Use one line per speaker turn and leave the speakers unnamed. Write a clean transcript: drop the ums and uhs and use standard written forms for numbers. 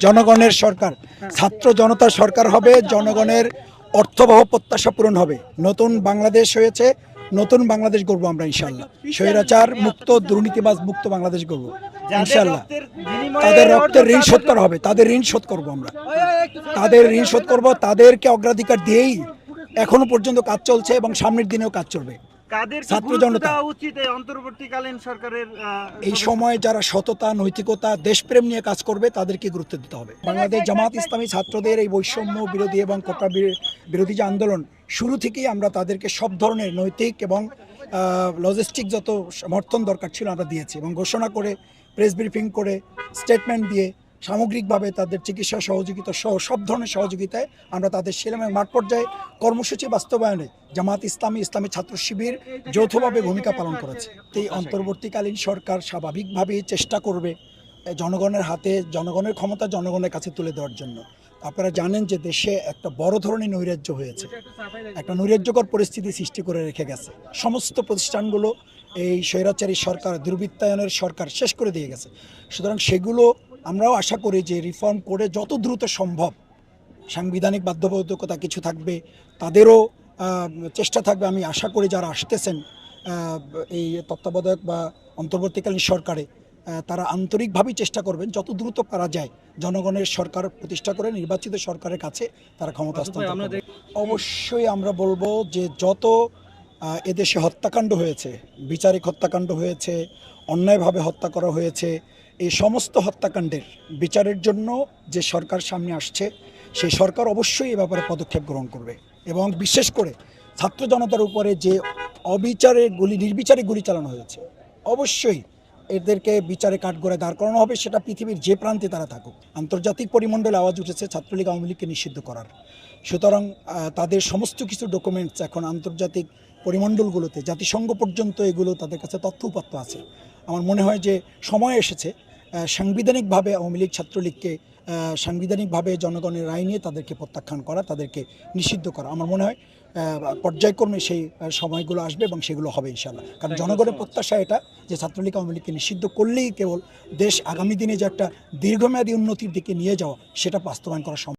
জনগণের সরকার, ছাত্র জনতার সরকার হবে, জনগণের অর্থবহ প্রত্যাশা পূরণ হবে। নতুন বাংলাদেশ হয়েছে, নতুন বাংলাদেশ গড়বো আমরা ইনশাল্লাহ। স্বৈরাচার মুক্ত, দুর্নীতিবাজ মুক্ত বাংলাদেশ গড়বো ইনশাল্লাহ। তাদের রক্তের ঋণ শোধ করা হবে, তাদের ঋণ শোধ করবো আমরা, তাদের ঋণ শোধ করবো। তাদেরকে অগ্রাধিকার দিয়েই এখনো পর্যন্ত কাজ চলছে এবং সামনের দিনেও কাজ চলবে। ছাত্র জনতা
অন্তর্বর্তীকালীন সরকারের
এই সময় যারা সততা, নৈতিকতা, দেশপ্রেম নিয়ে কাজ করবে তাদেরকে গুরুত্ব দিতে হবে। বাংলাদেশ জামাত ইসলামী ছাত্রদের এই বৈষম্য বিরোধী এবং কোটা বিরোধী যে আন্দোলন, শুরু থেকেই আমরা তাদেরকে সব ধরনের নৈতিক এবং লজিস্টিক যত সমর্থন দরকার ছিল আমরা দিয়েছি, এবং ঘোষণা করে, প্রেস ব্রিফিং করে, স্টেটমেন্ট দিয়ে, সামগ্রিকভাবে তাদের চিকিৎসা সহযোগিতা সহ সব ধরনের সহযোগিতায় আমরা তাদের ছিলাম। এবং মাঠ পর্যায়ে কর্মসূচি বাস্তবায়নে জামাত ইসলামী, ইসলামী ছাত্র শিবির যৌথভাবে ভূমিকা পালন করেছে। এই অন্তর্বর্তীকালীন সরকার স্বাভাবিকভাবেই চেষ্টা করবে জনগণের হাতে, জনগণের ক্ষমতা জনগণের কাছে তুলে দেওয়ার জন্য। আপনারা জানেন যে দেশে একটা বড় ধরনের নৈরাজ্য হয়েছে, একটা নৈরাজ্যকর পরিস্থিতি সৃষ্টি করে রেখে গেছে। সমস্ত প্রতিষ্ঠানগুলো এই স্বৈরাচারী সরকার, দুর্বৃত্তায়নের সরকার শেষ করে দিয়ে গেছে। সুতরাং সেগুলো আমরাও আশা করি যে রিফর্ম করে যত দ্রুত সম্ভব, সাংবিধানিক বাধ্যবাধকতা কিছু থাকবে, তাদেরও চেষ্টা থাকবে। আমি আশা করি যারা আসতেছেন এই তত্ত্বাবধায়ক বা অন্তর্বর্তীকালীন সরকারে, তারা আন্তরিকভাবেই চেষ্টা করবেন যত দ্রুত পারা যায় জনগণের সরকার প্রতিষ্ঠা করে নির্বাচিত সরকারের কাছে তারা ক্ষমতা হস্তান্তর করবে। অবশ্যই আমরা বলবো যে যত এদেশে হত্যাকাণ্ড হয়েছে, বিচারিক হত্যাকাণ্ড হয়েছে, অন্যায়ভাবে হত্যা করা হয়েছে, এই সমস্ত হত্যাকাণ্ডের বিচারের জন্য যে সরকার সামনে আসছে, সেই সরকার অবশ্যই এ ব্যাপারে পদক্ষেপ গ্রহণ করবে। এবং বিশেষ করে ছাত্র জনতার উপরে যে নির্বিচারে গুলি চালানো হয়েছে, অবশ্যই এদেরকে বিচারে কাঠগড়ায় দাঁড় করানো হবে। সেটা পৃথিবীর যে প্রান্তে তারা থাকুক। আন্তর্জাতিক পরিমণ্ডলে আওয়াজ উঠেছে ছাত্রলীগ আওয়ামী লীগকে নিষিদ্ধ করার। সুতরাং তাদের সমস্ত কিছু ডকুমেন্টস এখন আন্তর্জাতিক পরিমণ্ডলগুলোতে, জাতিসংঘ পর্যন্ত এগুলো তাদের কাছে তথ্য উপাত্ত আছে। আমার মনে হয় যে সময় এসেছে সাংবিধানিকভাবে আওয়ামী লীগ ছাত্রলীগকে সাংবিধানিকভাবে জনগণের রায় নিয়ে তাদেরকে প্রত্যাখ্যান করা, তাদেরকে নিষিদ্ধ করা। আমার মনে হয় পর্যায়ক্রমে সেই সময়গুলো আসবে এবং সেগুলো হবে ইনশাআল্লাহ। কারণ জনগণের প্রত্যাশা এটা যে ছাত্রলীগ আওয়ামী লীগকে নিষিদ্ধ করলেই কেবল দেশ আগামী দিনে যে একটা দীর্ঘমেয়াদী উন্নতির দিকে নিয়ে যাওয়া, সেটা বাস্তবায়ন করা সম্ভব।